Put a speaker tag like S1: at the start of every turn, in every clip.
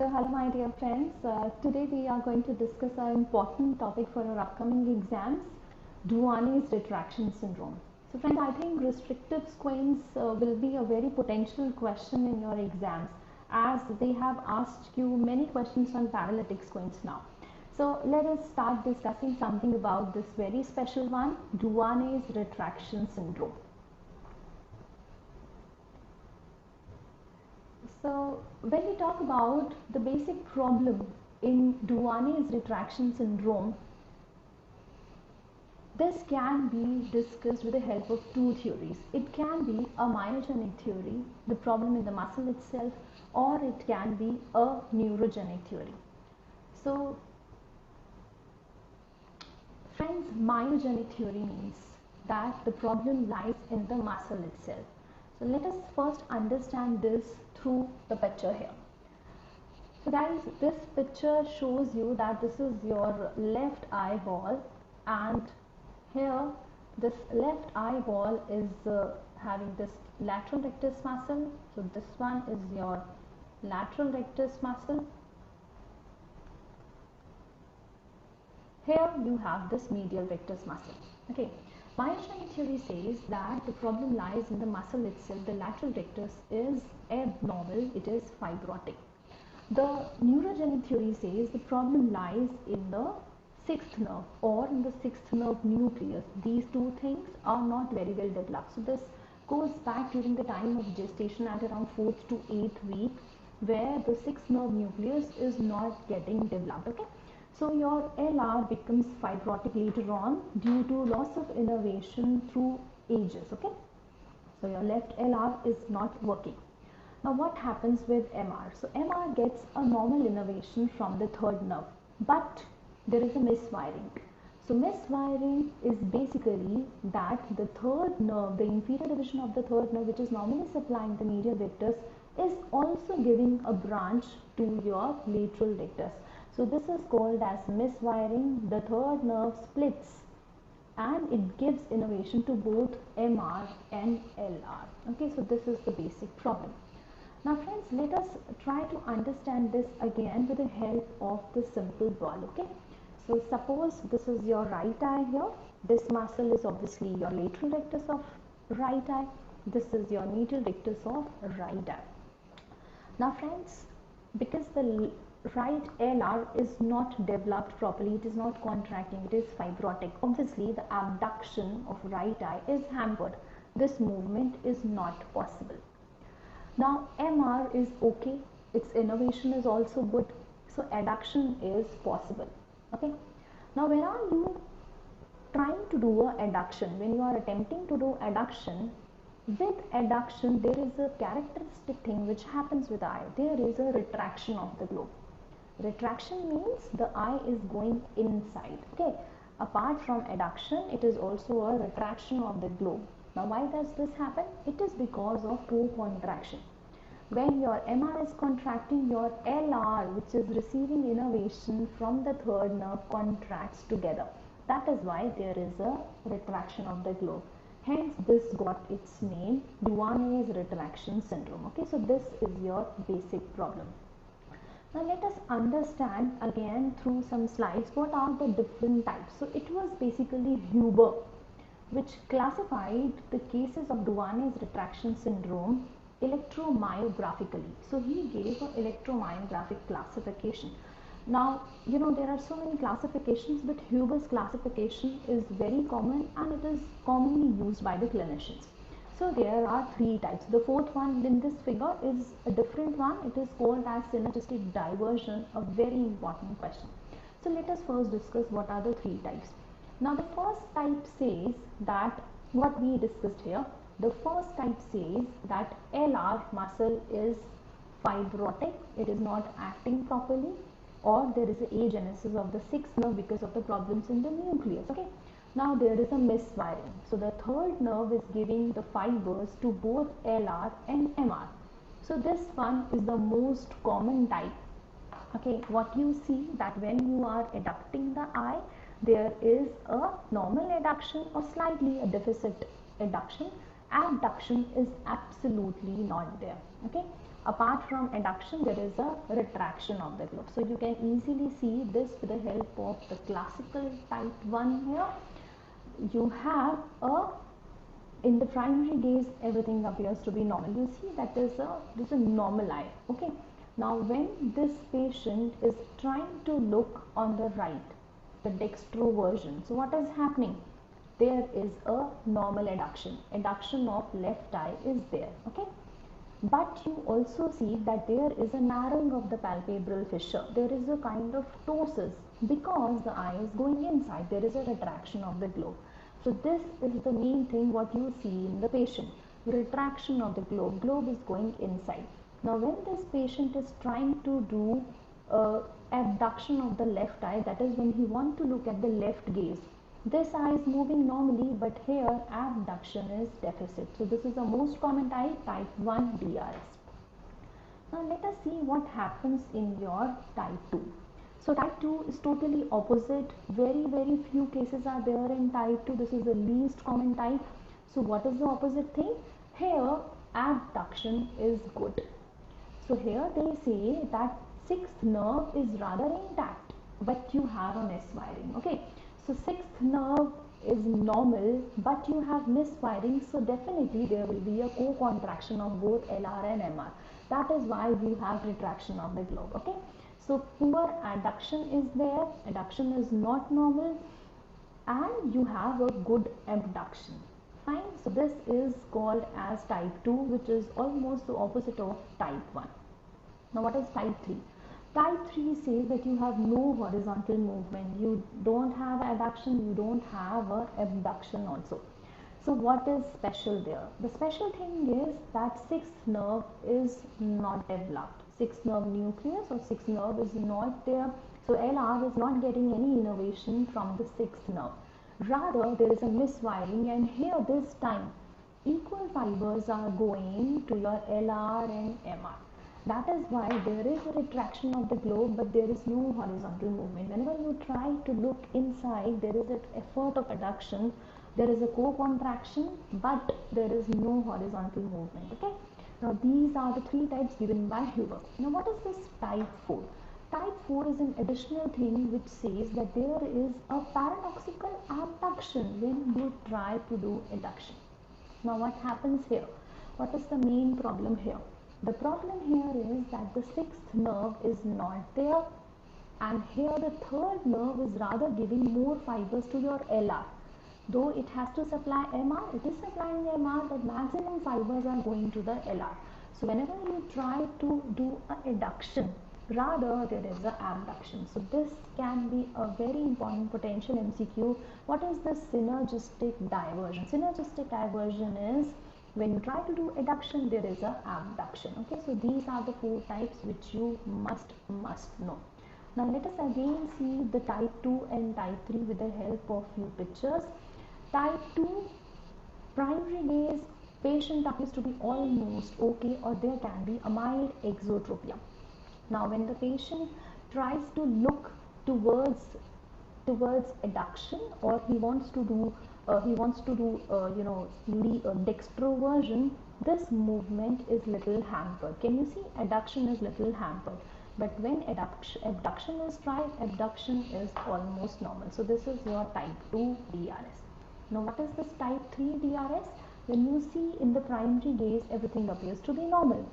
S1: So hello my dear friends, today we are going to discuss an important topic for our upcoming exams, Duane's retraction syndrome. So friends, I think restrictive squames will be a very potential question in your exams, as they have asked you many questions on paralytic squames now. So let us start discussing something about this very special one, Duane's retraction syndrome. So when we talk about the basic problem in Duane's retraction syndrome, this can be discussed with the help of two theories. It can be a myogenic theory, the problem in the muscle itself, or it can be a neurogenic theory. So friends, myogenic theory means that the problem lies in the muscle itself. So let us first understand this through the picture here. So guys, this picture shows you that this is your left eyeball, and here this left eyeball is having this lateral rectus muscle. So this one is your lateral rectus muscle. Here you have this medial rectus muscle. Okay. Myogenic theory says that the problem lies in the muscle itself. The lateral rectus is abnormal, it is fibrotic. The neurogenic theory says the problem lies in the sixth nerve or in the sixth nerve nucleus. These two things are not very well developed. So this goes back during the time of gestation at around 4th to 8th week, where the sixth nerve nucleus is not getting developed. Okay. So your LR becomes fibrotic later on due to loss of innervation through ages. Okay. So your left LR is not working. Now what happens with MR? So MR gets a normal innervation from the third nerve, but there is a miswiring. So miswiring is basically that the third nerve, the inferior division of the third nerve, which is normally supplying the medial rectus, is also giving a branch to your lateral rectus. So this is called as miswiring. The third nerve splits and it gives innervation to both MR and LR. Okay, so this is the basic problem. Now friends, let us try to understand this again with the help of the simple ball. Okay, so suppose this is your right eye here. This muscle is obviously your lateral rectus of right eye. This is your medial rectus of right eye. Now friends, because the right LR is not developed properly, it is not contracting, it is fibrotic. Obviously the abduction of right eye is hampered. This movement is not possible. Now MR is okay, its innervation is also good, so adduction is possible. Okay. Now when are you trying to do a adduction? When you are attempting to do adduction, with adduction there is a characteristic thing which happens with the eye. There is a retraction of the globe. Retraction means the eye is going inside. Okay. Apart from adduction, it is also a retraction of the globe. Now why does this happen? It is because of co-contraction. When your MR is contracting, your LR, which is receiving innervation from the third nerve, contracts together. That is why there is a retraction of the globe. Hence this got its name, Duane's retraction syndrome. Okay, so this is your basic problem. Now let us understand again through some slides what are the different types. So it was basically Huber which classified the cases of Duane's retraction syndrome electromyographically. So he gave an electromyographic classification. Now there are so many classifications, but Huber's classification is very common and it is commonly used by the clinicians. So there are three types. The fourth one in this figure is a different one. It is called as synergistic diversion, a very important question. So let us first discuss what are the three types. Now the first type says that what we discussed here. The first type says that LR muscle is fibrotic. It is not acting properly, or there is agenesis of the sixth nerve because of the problems in the nucleus. Okay. Now there is a miswiring. So the third nerve is giving the fibers to both LR and MR. So this one is the most common type. Okay, what you see that when you are adducting the eye, there is a normal adduction or slightly a deficit adduction, Abduction is absolutely not there. Okay, apart from adduction, there is a retraction of the globe. So you can easily see this with the help of the classical type 1 here. You have a, in the primary gaze everything appears to be normal. You see that there's a normal eye. Okay, now when this patient is trying to look on the right, the dextroversion, so what is happening? There is a normal adduction of left eye is there. Okay, but you also see that there is a narrowing of the palpebral fissure. There is a kind of ptosis because the eye is going inside. There is a retraction of the globe. So this is the main thing what you see in the patient. Retraction of the globe. Globe is going inside. Now when this patient is trying to do abduction of the left eye, that is when he wants to look at the left gaze, this eye is moving normally, but here abduction is deficit. So this is the most common type 1 DRS. Now let us see what happens in your type 2. So type 2 is totally opposite. Very few cases are there in type 2. This is the least common type. So what is the opposite thing? Here abduction is good. So here they say that sixth nerve is rather intact, but you have a misfiring. Okay, so sixth nerve is normal, but you have misfiring, so definitely there will be a co-contraction of both LR and MR. That is why you have retraction of the globe. Okay, so poor adduction is there, adduction is not normal, and you have a good abduction. Fine, so this is called as type 2, which is almost the opposite of type 1. Now what is type 3? Type 3 says that you have no horizontal movement, you don't have adduction, you don't have a abduction also. So what is special there? The special thing is that sixth nerve is not developed. Sixth nerve nucleus or sixth nerve is not there. So LR is not getting any innervation from the sixth nerve. Rather, there is a miswiring, and here this time equal fibers are going to your LR and MR. That is why there is a retraction of the globe, but there is no horizontal movement. Whenever you try to look inside, there is an effort of adduction, there is a co-contraction, but there is no horizontal movement. Okay, now these are the three types given by Huber. Now what is this type 4? Type 4 is an additional thing which says that there is a paradoxical abduction when you try to do adduction. Now what happens here? What is the main problem here? The problem here is that the sixth nerve is not there, and here the third nerve is rather giving more fibers to your LR. Though it has to supply MR, it is supplying MR, but maximum fibers are going to the LR. So whenever you try to do a adduction, rather there is a abduction. So this can be a very important potential MCQ. What is the synergistic diversion? Synergistic diversion is when you try to do adduction, there is a abduction. Okay, so these are the four types which you must know. Now let us again see the type 2 and type 3 with the help of few pictures. Type 2, primary gaze, patient appears to be almost okay, or there can be a mild exotropia. Now when the patient tries to look towards adduction, or he wants to do dextroversion, this movement is little hampered. Can you see? Adduction is little hampered, but when abduction is tried, abduction is almost normal. So this is your type 2 DRS. Now what is this type 3 DRS? When you see in the primary gaze, everything appears to be normal,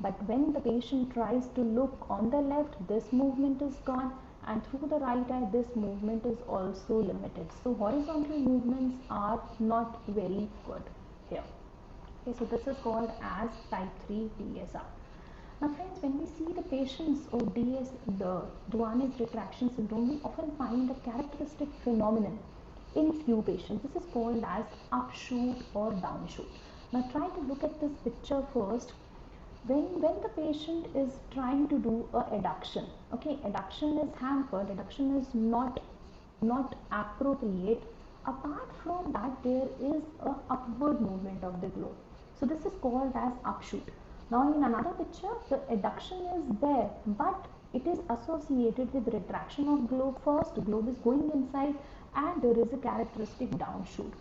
S1: but when the patient tries to look on the left, this movement is gone, and through the right eye, this movement is also limited. So horizontal movements are not very good here. Okay, so this is called as type 3 DSR. Now friends, when we see the patients of the Duane's retraction syndrome, we often find a characteristic phenomenon in few patients. This is called as upshoot or downshoot. Now try to look at this picture first. When the patient is trying to do a adduction, okay, adduction is hampered, adduction is not appropriate. Apart from that, there is a upward movement of the globe. So this is called as upshoot. Now in another picture, the adduction is there, but it is associated with retraction of globe first. The globe is going inside, and there is a characteristic downshoot.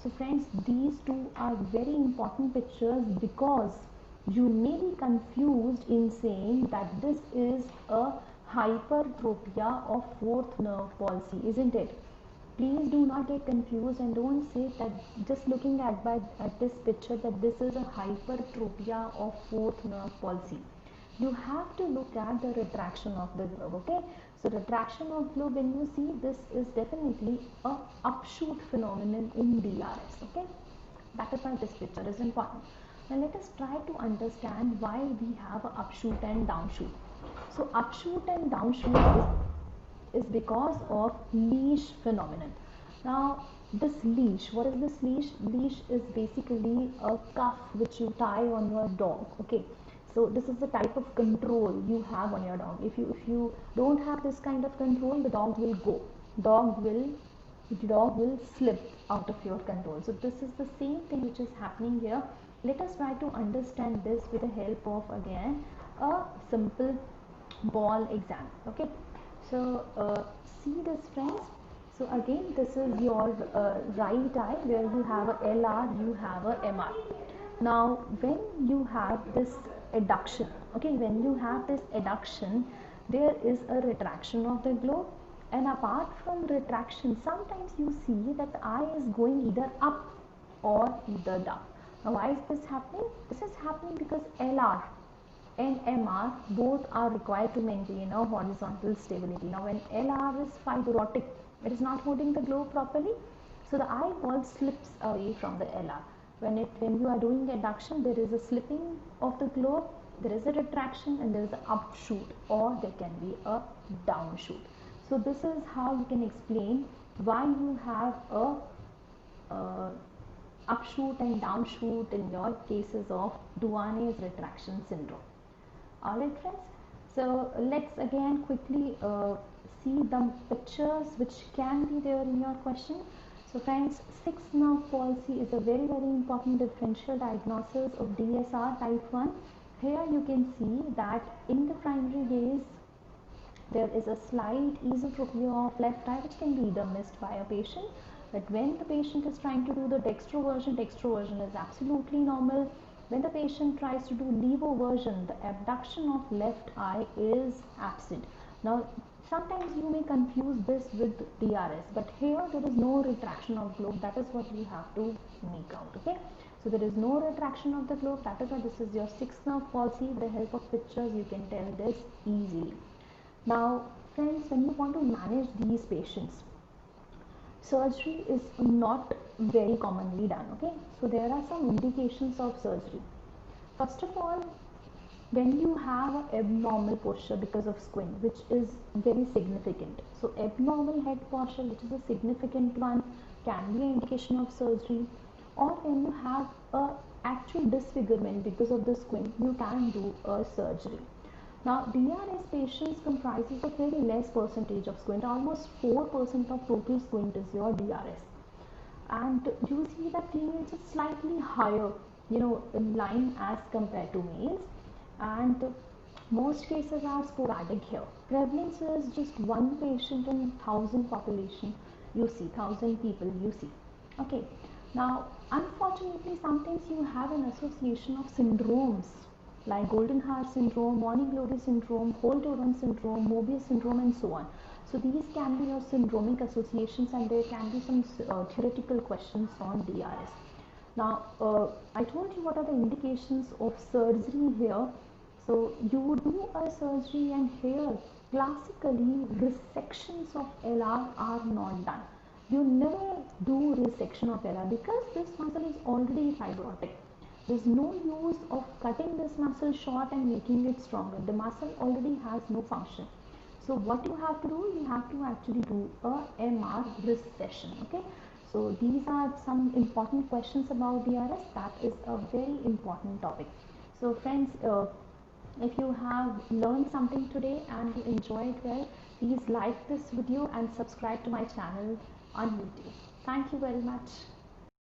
S1: So friends, these two are very important pictures because you may be confused in saying that this is a hypertropia of fourth nerve palsy, isn't it? Please do not get confused and don't say that just looking at this picture that this is a hypertropia of fourth nerve palsy. You have to look at the retraction of the globe. Okay, so retraction of globe, when you see this, is definitely a upshoot phenomenon in DRS. Okay, that is why this picture is important. Now let us try to understand why we have a upshoot and downshoot. So upshoot and downshoot is because of leash phenomenon. Now this leash, what is this leash? Leash is basically a cuff which you tie on your dog. Okay, so this is the type of control you have on your dog. If you don't have this kind of control, the dog will go, the dog will slip out of your control. So this is the same thing which is happening here. Let us try to understand this with the help of again a simple ball exam. Okay, so see this friends. So again, this is your right eye where you have a LR, you have a MR. Now when you have this adduction, okay, when you have this adduction, there is a retraction of the globe, and apart from retraction, sometimes you see that the eye is going either up or either down. Now why is this happening? This is happening because LR and MR both are required to maintain a horizontal stability. Now when LR is fibrotic, it is not holding the globe properly, so the eyeball slips away from the LR. When you are doing adduction, there is a slipping of the globe, there is a retraction, and there is an upshoot, or there can be a downshoot. So this is how you can explain why you have a upshoot and downshoot in your cases of Duane's retraction syndrome. Alright friends, so let's again quickly see the pictures which can be there in your question. So friends, sixth nerve palsy is a very important differential diagnosis of DSR type 1. Here you can see that in the primary gaze there is a slight esotropia of left eye which can be either missed by a patient, but when the patient is trying to do the dextroversion is absolutely normal. When the patient tries to do levoversion, the abduction of left eye is absent. Now sometimes you may confuse this with DRS, but here there is no retraction of globe. That is what you have to make out. Okay, so there is no retraction of the globe. That is why this is your sixth nerve palsy. With the help of pictures you can tell this easily. Now friends, when you want to manage these patients, surgery is not very commonly done. Okay, so there are some indications of surgery. First of all, when you have an abnormal posture because of squint, which is very significant, so abnormal head posture, which is a significant one, can be an indication of surgery. Or when you have a actual disfigurement because of the squint, you can do a surgery. Now DRS patients comprises a very less percentage of squint, almost 4% of total squint is your DRS, and you see that females is slightly higher, in line as compared to males, and most cases are sporadic here. Prevalence is just one patient in 1,000 population, you see 1,000 people you see. Okay, now unfortunately sometimes you have an association of syndromes like Goldenhar syndrome, Morning Glory syndrome, Holt-Oram syndrome, Mobius syndrome, and so on. So these can be your syndromic associations, and there can be some theoretical questions on DRS. Now I told you what are the indications of surgery here. So you do a surgery, and here classically resections of LR are not done. You never do resection of LR because this muscle is already fibrotic. There is no use of cutting this muscle short and making it stronger. The muscle already has no function. So what you have to do, you have to actually do a MR recession. Okay, so these are some important questions about DRS. That is a very important topic. So friends, if you have learned something today and you enjoyed well, please like this video and subscribe to my channel on YouTube. Thank you very much.